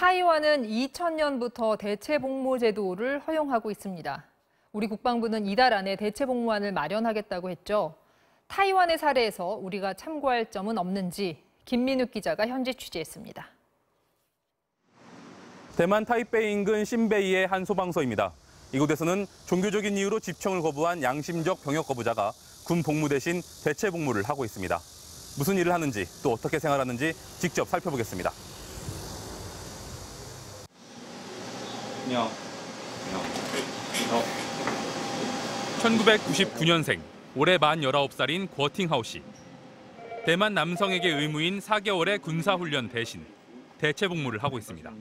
타이완은 2000년부터 대체복무 제도를 허용하고 있습니다. 우리 국방부는 이달 안에 대체복무안을 마련하겠다고 했죠. 타이완의 사례에서 우리가 참고할 점은 없는지 김민욱 기자가 현지 취재했습니다. 대만 타이베이 인근 신베이의 한 소방서입니다. 이곳에서는 종교적인 이유로 집청을 거부한 양심적 병역 거부자가 군 복무 대신 대체 복무를 하고 있습니다. 무슨 일을 하는지 또 어떻게 생활하는지 직접 살펴보겠습니다. 1999년생, 올해 만 19살인 궈팅하오 씨. 대만 남성에게 의무인 4개월의 군사훈련 대신 대체 복무를 하고 있습니다.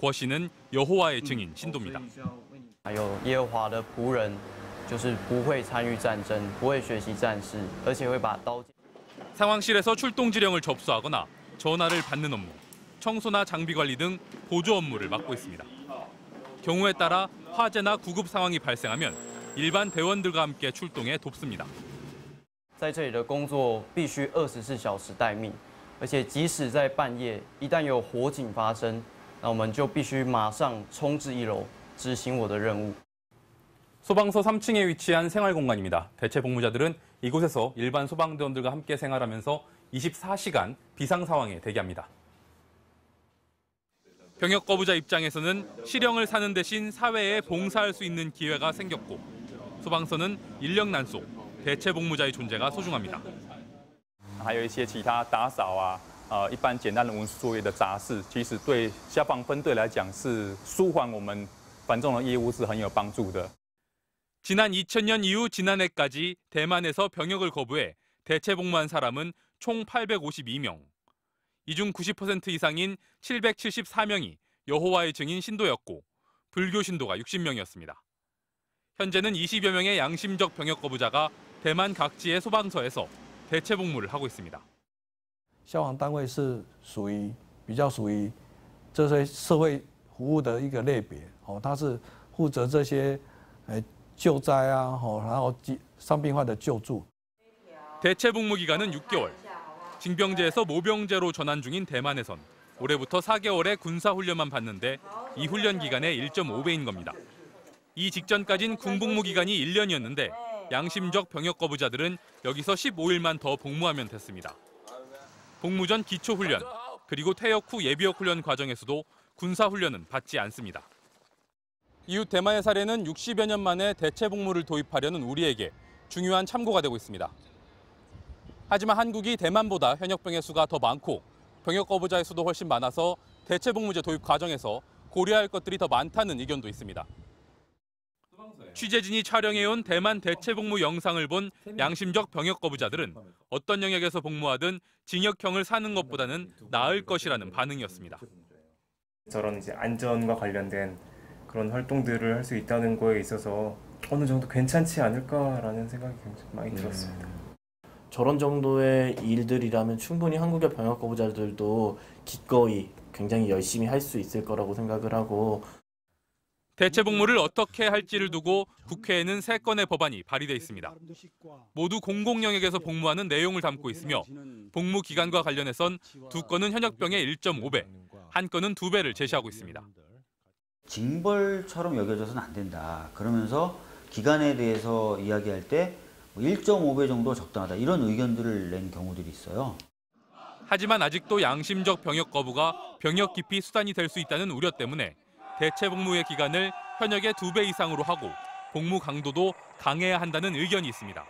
궈 씨는 여호와의 증인 신도입니다. 还有耶和华的仆人，就是不会参与战争，不会学习战事，而且会把刀。 상황실에서 출동 지령을 접수하거나 전화를 받는 업무, 청소나 장비 관리 등 보조 업무를 맡고 있습니다. 경우에 따라 화재나 구급 상황이 발생하면 일반 대원들과 함께 출동해 돕습니다. 在这里的工作必须24小时待命，而且即使在半夜，一旦有火警发生，那我们就必须马上冲至1楼执行我的任务。 소방서 3층에 위치한 생활공간입니다. 대체 복무자들은 이곳에서 일반 소방대원들과 함께 생활하면서 24시간 비상 상황에 대기합니다. 병역 거부자 입장에서는 실형을 사는 대신 사회에 봉사할 수 있는 기회가 생겼고 소방서는 인력 난속, 대체 복무자의 존재가 소중합니다. 还有一些其他打扫一般简单的文书作业的杂事，其实对消防分队来讲是舒缓我们繁重的业务是很有帮助的。 지난 2000년 이후 지난해까지 대만에서 병역을 거부해 대체 복무한 사람은 총 852명. 이 중 90% 이상인 774명이 여호와의 증인 신도였고 불교 신도가 60명이었습니다. 현재는 20여 명의 양심적 병역 거부자가 대만 각지의 소방서에서 대체 복무를 하고 있습니다. 消防单位是比较属于这些社会服务的一个类别，它是负责这些救灾然后伤病患的救助。 대체 복무 기간은 6개월. 징병제에서 모병제로 전환 중인 대만에선 올해부터 4개월의 군사훈련만 받는데 이 훈련 기간의 1.5배인 겁니다. 이 직전까진 군복무 기간이 1년이었는데 양심적 병역 거부자들은 여기서 15일만 더 복무하면 됐습니다. 복무 전 기초훈련, 그리고 퇴역 후 예비역 훈련 과정에서도 군사훈련은 받지 않습니다. 이후 대만의 사례는 60여 년 만에 대체 복무를 도입하려는 우리에게 중요한 참고가 되고 있습니다. 하지만 한국이 대만보다 현역병의 수가 더 많고 병역 거부자의 수도 훨씬 많아서 대체 복무제 도입 과정에서 고려할 것들이 더 많다는 의견도 있습니다. 취재진이 촬영해온 대만 대체 복무 영상을 본 양심적 병역 거부자들은 어떤 영역에서 복무하든 징역형을 사는 것보다는 나을 것이라는 반응이었습니다. 저런 이제 안전과 관련된 그런 활동들을 할 수 있다는 거에 있어서 어느 정도 괜찮지 않을까라는 생각이 굉장히 많이 들었습니다. 저런 정도의 일들이라면 충분히 한국의 병역 거부자들도 기꺼이 굉장히 열심히 할 수 있을 거라고 생각을 하고 대체 복무를 어떻게 할지를 두고 국회에는 3건의 법안이 발의돼 있습니다. 모두 공공 영역에서 복무하는 내용을 담고 있으며 복무 기간과 관련해선 2건은 현역병의 1.5배, 1건은 2배를 제시하고 있습니다. 징벌처럼 여겨져서는 안 된다. 그러면서 기간에 대해서 이야기할 때 1.5배 정도 적당하다. 이런 의견들을 낸 경우들이 있어요. 하지만 아직도 양심적 병역 거부가 병역 기피 수단이 될 수 있다는 우려 때문에 대체 복무의 기간을 현역의 2배 이상으로 하고 복무 강도도 강해야 한다는 의견이 있습니다.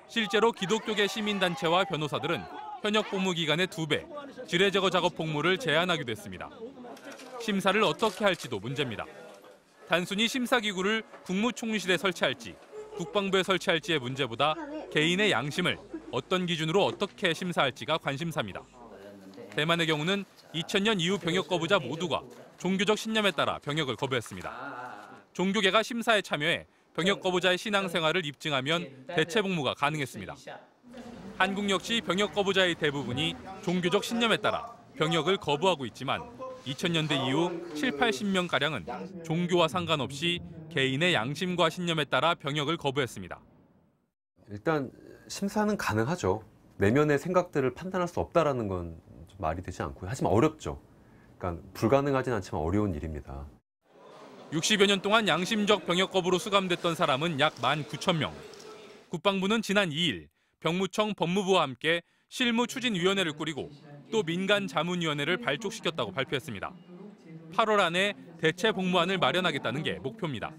실제로 기독교계 시민단체와 변호사들은 현역 복무 기간의 2배, 지뢰 제거 작업 복무를 제한하기도 했습니다. 심사를 어떻게 할지도 문제입니다. 단순히 심사기구를 국무총리실에 설치할지 국방부에 설치할지의 문제보다 개인의 양심을 어떤 기준으로 어떻게 심사할지가 관심사입니다. 대만의 경우는 2000년 이후 병역 거부자 모두가 종교적 신념에 따라 병역을 거부했습니다. 종교계가 심사에 참여해 병역 거부자의 신앙생활을 입증하면 대체 복무가 가능했습니다. 한국 역시 병역 거부자의 대부분이 종교적 신념에 따라 병역을 거부하고 있지만 2000년대 이후 7, 80명가량은 종교와 상관없이 개인의 양심과 신념에 따라 병역을 거부했습니다. 일단 심사는 가능하죠. 내면의 생각들을 판단할 수 없다는 건 좀 말이 되지 않고요. 하지만 어렵죠. 그러니까 그러니까 불가능하진 않지만 어려운 일입니다. 60여 년 동안 양심적 병역 거부로 수감됐던 사람은 약 19,000명. 국방부는 지난 2일 병무청 법무부와 함께 실무추진위원회를 꾸리고 또 민간자문위원회를 발족시켰다고 발표했습니다. 8월 안에 대체 복무안을 마련하겠다는 게 목표입니다.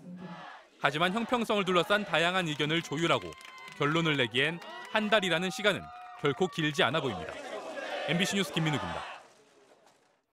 하지만 형평성을 둘러싼 다양한 의견을 조율하고 결론을 내기엔 한 달이라는 시간은 결코 길지 않아 보입니다. MBC 뉴스 김민욱입니다.